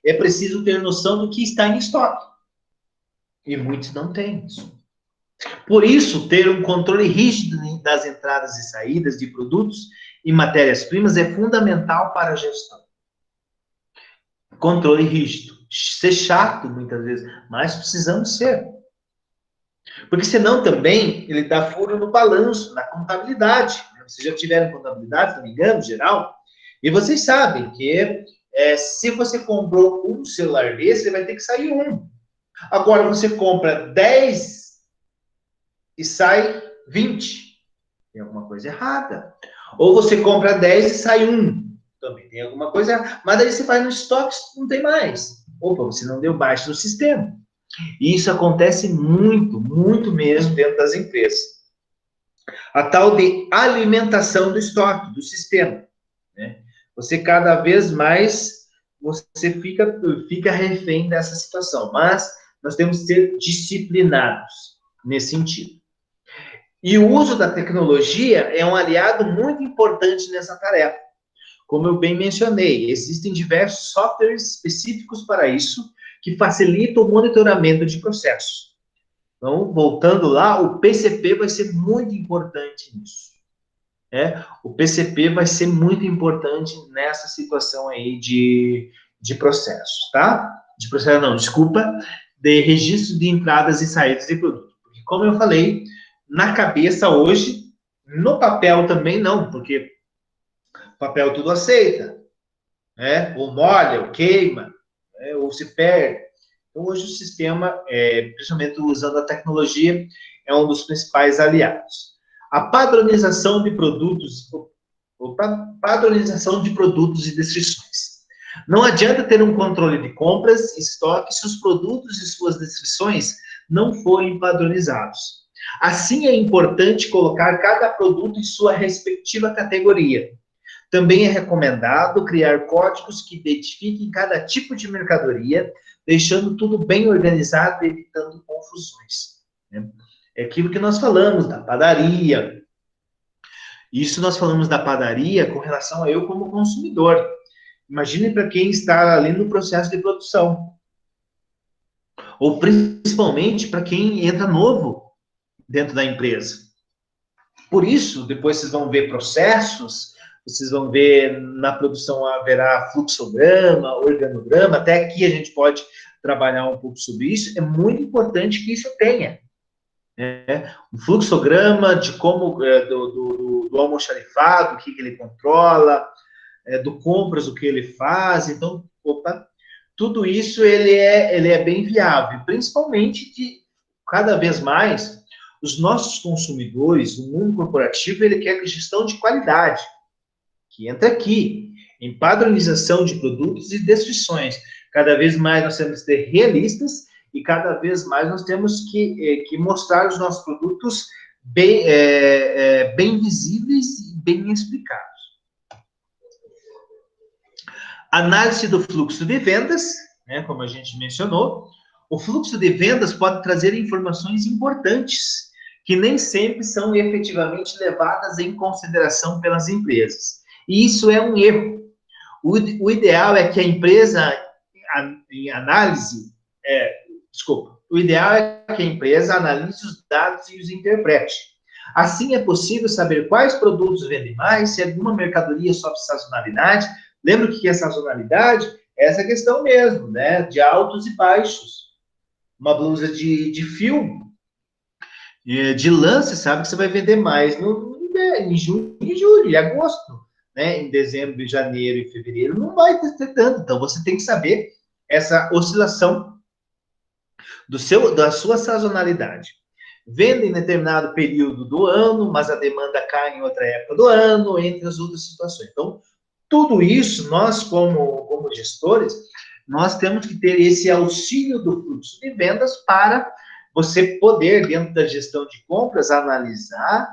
Speaker 1: é preciso ter noção do que está em estoque. E muitos não têm isso. Por isso, ter um controle rígido das entradas e saídas de produtos e matérias-primas é fundamental para a gestão. Controle rígido. Ser chato, muitas vezes, mas precisamos ser. Porque senão também ele dá furo no balanço, na contabilidade. Vocês já tiveram contabilidade, se não me engano, geral, e vocês sabem que se você comprou um celular desse, vai ter que sair um. Agora, você compra 10 e sai 20. Tem alguma coisa errada. Ou você compra 10 e sai um. Também tem alguma coisa errada. Mas daí você faz no estoque, não tem mais. Opa, você não deu baixa no sistema. E isso acontece muito, muito mesmo dentro das empresas. A tal de alimentação do estoque, do sistema. Né? Você cada vez mais, você fica refém dessa situação. Mas nós temos que ser disciplinados nesse sentido. E o uso da tecnologia é um aliado muito importante nessa tarefa. Como eu bem mencionei, existem diversos softwares específicos para isso, que facilitam o monitoramento de processos. Então, voltando lá, o PCP vai ser muito importante nisso. O PCP vai ser muito importante nessa situação aí de processo, tá? De processo não, desculpa, de registro de entradas e saídas de produto. Porque, como eu falei, na cabeça hoje, no papel também não, porque papel tudo aceita, ou molha, ou queima, ou se perde. Então, hoje o sistema, principalmente usando a tecnologia, é um dos principais aliados. A padronização de produtos, e descrições. Não adianta ter um controle de compras e estoque se os produtos e suas descrições não forem padronizados. Assim, é importante colocar cada produto em sua respectiva categoria. Também é recomendado criar códigos que identifiquem cada tipo de mercadoria, deixando tudo bem organizado e evitando confusões. É aquilo que nós falamos da padaria. Isso nós falamos da padaria com relação a eu como consumidor. Imagine para quem está ali no processo de produção. Ou principalmente para quem entra novo dentro da empresa. Por isso, depois vocês vão ver processos, vocês vão ver na produção haverá fluxograma, organograma, até aqui a gente pode trabalhar um pouco sobre isso. É muito importante que isso tenha. Um fluxograma de como, do almoxarifado, o que ele controla, do compras, o que ele faz. Então, tudo isso ele é bem viável, principalmente de cada vez mais os nossos consumidores, o mundo corporativo, ele quer gestão de qualidade, que entra aqui, em padronização de produtos e descrições. Cada vez mais nós temos que ser realistas e cada vez mais nós temos que mostrar os nossos produtos bem visíveis e bem explicados. Análise do fluxo de vendas, como a gente mencionou. O fluxo de vendas pode trazer informações importantes, que nem sempre são efetivamente levadas em consideração pelas empresas. E isso é um erro. O ideal é que a empresa, o ideal é que a empresa analise os dados e os interprete. Assim, é possível saber quais produtos vendem mais, se alguma mercadoria sofre sazonalidade. Lembra o que é sazonalidade? Essa questão mesmo, né? De altos e baixos. Uma blusa de fio, de lã, você sabe que você vai vender mais em junho e julho, e agosto, né? Em dezembro, janeiro e fevereiro não vai ter tanto. Então, você tem que saber essa oscilação da sua sazonalidade. Venda em determinado período do ano, mas a demanda cai em outra época do ano, entre as outras situações. Então, tudo isso, nós como gestores, nós temos que ter esse auxílio do fluxo de vendas para você poder, dentro da gestão de compras, analisar,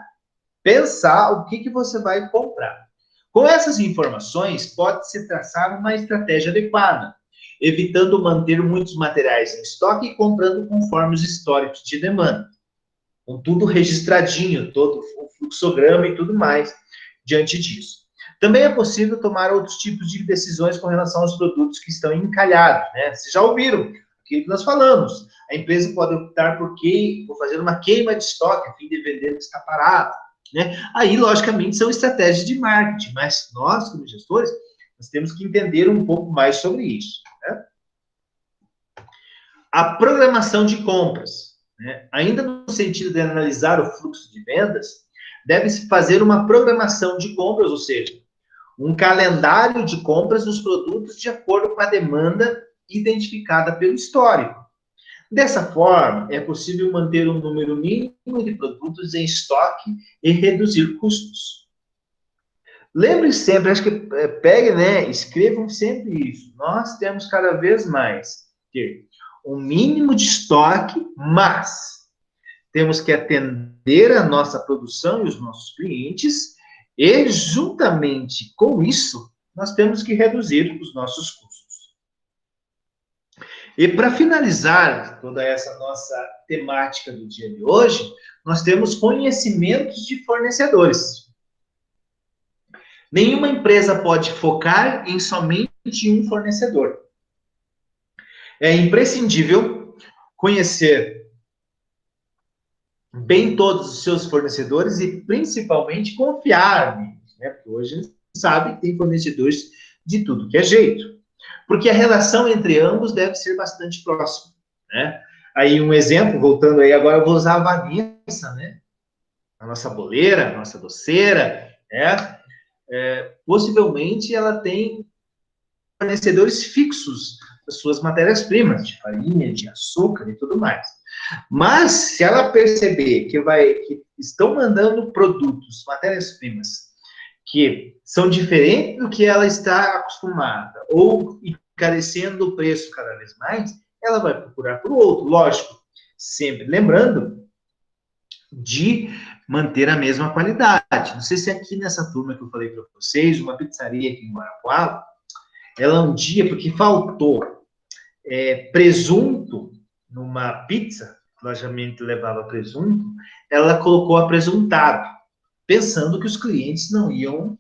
Speaker 1: pensar o que você vai comprar. Com essas informações, pode-se traçar uma estratégia adequada, evitando manter muitos materiais em estoque e comprando conforme os históricos de demanda. Com tudo registradinho, todo o fluxograma e tudo mais diante disso. Também é possível tomar outros tipos de decisões com relação aos produtos que estão encalhados, né? Vocês já ouviram aquilo que nós falamos. A empresa pode optar por fazer uma queima de estoque a fim de vender o que está parado, né? Aí, logicamente, são estratégias de marketing, mas nós, como gestores, nós temos que entender um pouco mais sobre isso, né? A programação de compras, né? Ainda no sentido de analisar o fluxo de vendas, deve-se fazer uma programação de compras, ou seja, um calendário de compras dos produtos de acordo com a demanda identificada pelo histórico. Dessa forma, é possível manter um número mínimo de produtos em estoque e reduzir custos. Lembre sempre, acho que peguem, né? Escrevam sempre isso. Nós temos cada vez mais ter um mínimo de estoque, mas temos que atender a nossa produção e os nossos clientes, e juntamente com isso, nós temos que reduzir os nossos custos. E para finalizar toda essa nossa temática do dia de hoje, nós temos conhecimentos de fornecedores. Nenhuma empresa pode focar em somente um fornecedor. É imprescindível conhecer bem todos os seus fornecedores e, principalmente, confiar neles, né? Porque hoje a gente sabe que tem fornecedores de tudo que é jeito. Porque a relação entre ambos deve ser bastante próxima, né? Aí, um exemplo, voltando aí, agora eu vou usar a Vanessa, né? A nossa boleira, a nossa doceira, né? Possivelmente ela tem fornecedores fixos das suas matérias-primas, de farinha, de açúcar e tudo mais. Mas, se ela perceber que estão mandando produtos, matérias-primas, que são diferentes do que ela está acostumada, ou encarecendo o preço cada vez mais, ela vai procurar por outro. Lógico, sempre lembrando de manter a mesma qualidade. Não sei se aqui nessa turma que eu falei para vocês, uma pizzaria aqui em Guarapuava, ela um dia, porque faltou presunto numa pizza, logicamente levava presunto, ela colocou apresuntado, pensando que os clientes não iam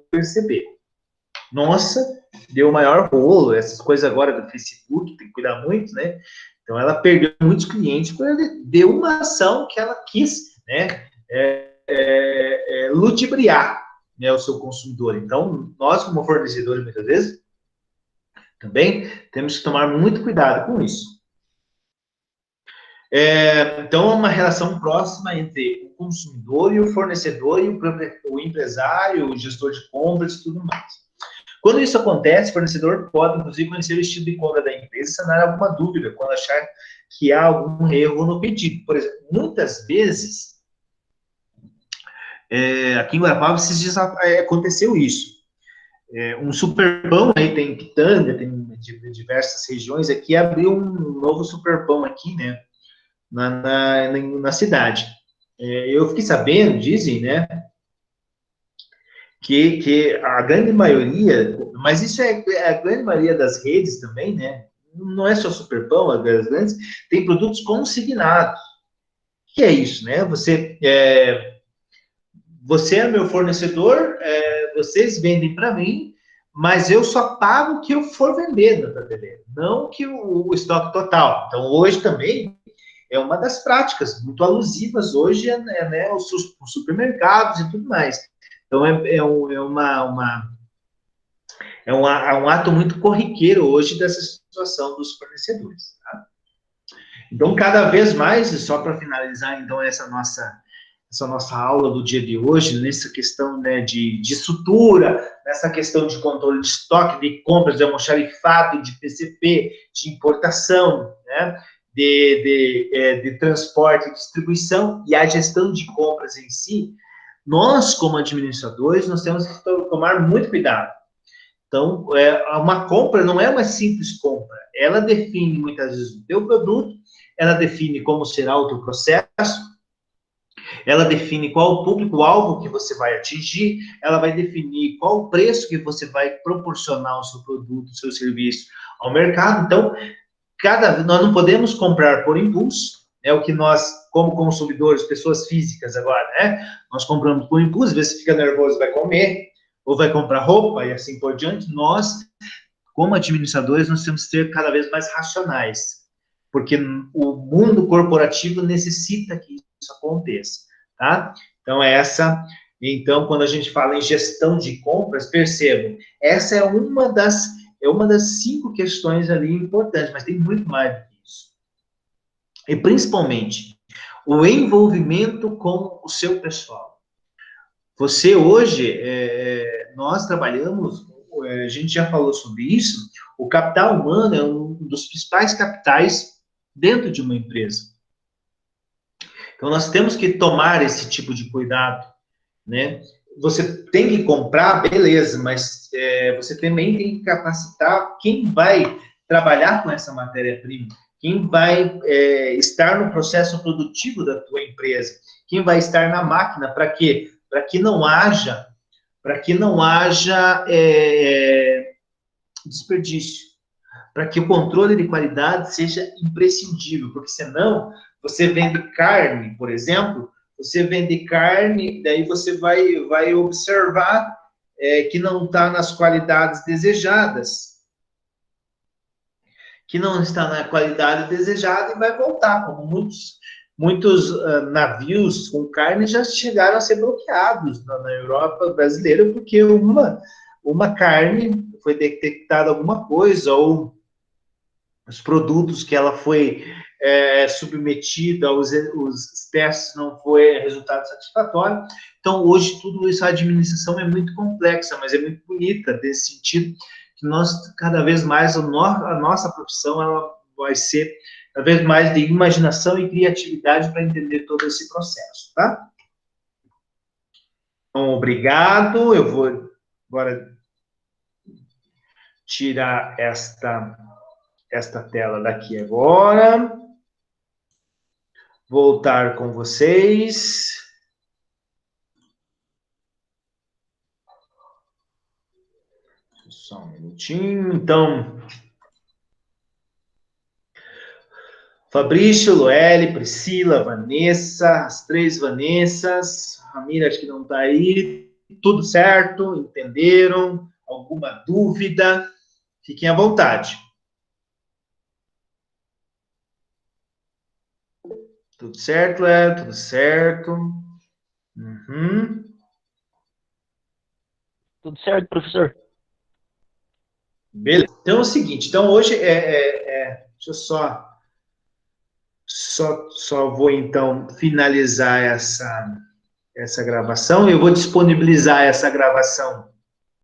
Speaker 1: perceber. Nossa, deu o maior rolo, essas coisas agora do Facebook, tem que cuidar muito, né? Então, ela perdeu muitos clientes porque ela deu uma ação que ela quis, né? Ludibriar, né, o seu consumidor. Então, nós, como fornecedores, muitas vezes, também temos que tomar muito cuidado com isso. Então, é uma relação próxima entre o consumidor e o fornecedor, e o empresário, o gestor de compras e tudo mais. Quando isso acontece, o fornecedor pode, inclusive, conhecer o estilo de compra da empresa e sanar alguma dúvida, quando achar que há algum erro no pedido. Por exemplo, muitas vezes, aqui em Guarapuava, esses dias aconteceu isso. Um Superpão, aí tem Pitanga, tem diversas regiões aqui, abriu um novo Superpão aqui, né, na cidade. Eu fiquei sabendo, dizem, né, que a grande maioria, mas isso é a grande maioria das redes também, né, não é só Superpão, as grandes, tem produtos consignados. Que é isso, né? Você é meu fornecedor, vocês vendem para mim, mas eu só pago o que eu for vender na prateleira, não que o estoque total. Então, hoje também, é uma das práticas muito alusivas hoje, né, os supermercados e tudo mais. Então, é um ato muito corriqueiro hoje dessa situação dos fornecedores. Tá? Então, cada vez mais, e só para finalizar, então, essa nossa aula do dia de hoje, nessa questão, né, de sutura, nessa questão de controle de estoque, de compras de almoxarifado, de PCP, de importação, né, de transporte e distribuição, e a gestão de compras em si, nós, como administradores, nós temos que tomar muito cuidado. Então, uma compra não é uma simples compra, ela define, muitas vezes, o teu produto, ela define como será o teu processo, ela define qual o público-alvo que você vai atingir, ela vai definir qual o preço que você vai proporcionar o seu produto, o seu serviço ao mercado. Então, nós não podemos comprar por impulso, é o que nós, como consumidores, pessoas físicas agora, né? Nós compramos por impulso, às vezes você fica nervoso, vai comer, ou vai comprar roupa e assim por diante. Nós, como administradores, nós temos que ser cada vez mais racionais, porque o mundo corporativo necessita que isso aconteça, tá? Então, quando a gente fala em gestão de compras, percebam, essa é uma das 5 questões ali importantes, mas tem muito mais do que isso. E, principalmente, o envolvimento com o seu pessoal. Você, hoje, nós trabalhamos, a gente já falou sobre isso, o capital humano é um dos principais capitais dentro de uma empresa. Então, nós temos que tomar esse tipo de cuidado, né? Você tem que comprar, beleza, mas você também tem que capacitar quem vai trabalhar com essa matéria-prima, quem vai estar no processo produtivo da tua empresa, quem vai estar na máquina, para quê? Para que não haja desperdício, para que o controle de qualidade seja imprescindível, porque senão você vende carne, por exemplo, daí você vai observar que não está nas qualidades desejadas, que não está na qualidade desejada e vai voltar, como muitos navios com carne já chegaram a ser bloqueados na Europa brasileira, porque uma carne foi detectada alguma coisa, ou os produtos que ela foi submetida, os testes não foi resultado satisfatório. Então, hoje, tudo isso, a administração é muito complexa, mas é muito bonita, nesse sentido, que nós, cada vez mais, a nossa profissão, ela vai ser, cada vez mais, de imaginação e criatividade para entender todo esse processo, tá? Então, obrigado. Eu vou agora tirar esta tela daqui agora. Voltar com vocês. Só um minutinho. Então, Fabrício, Loeli, Priscila, Vanessa, as 3 Vanessas, Ramira, acho que não está aí. Tudo certo? Entenderam? Alguma dúvida? Fiquem à vontade. Tudo certo, Léo? Tudo certo? Uhum.
Speaker 3: Tudo certo, professor?
Speaker 1: Beleza. Então é o seguinte, então hoje deixa eu só vou então finalizar essa gravação. Eu vou disponibilizar essa gravação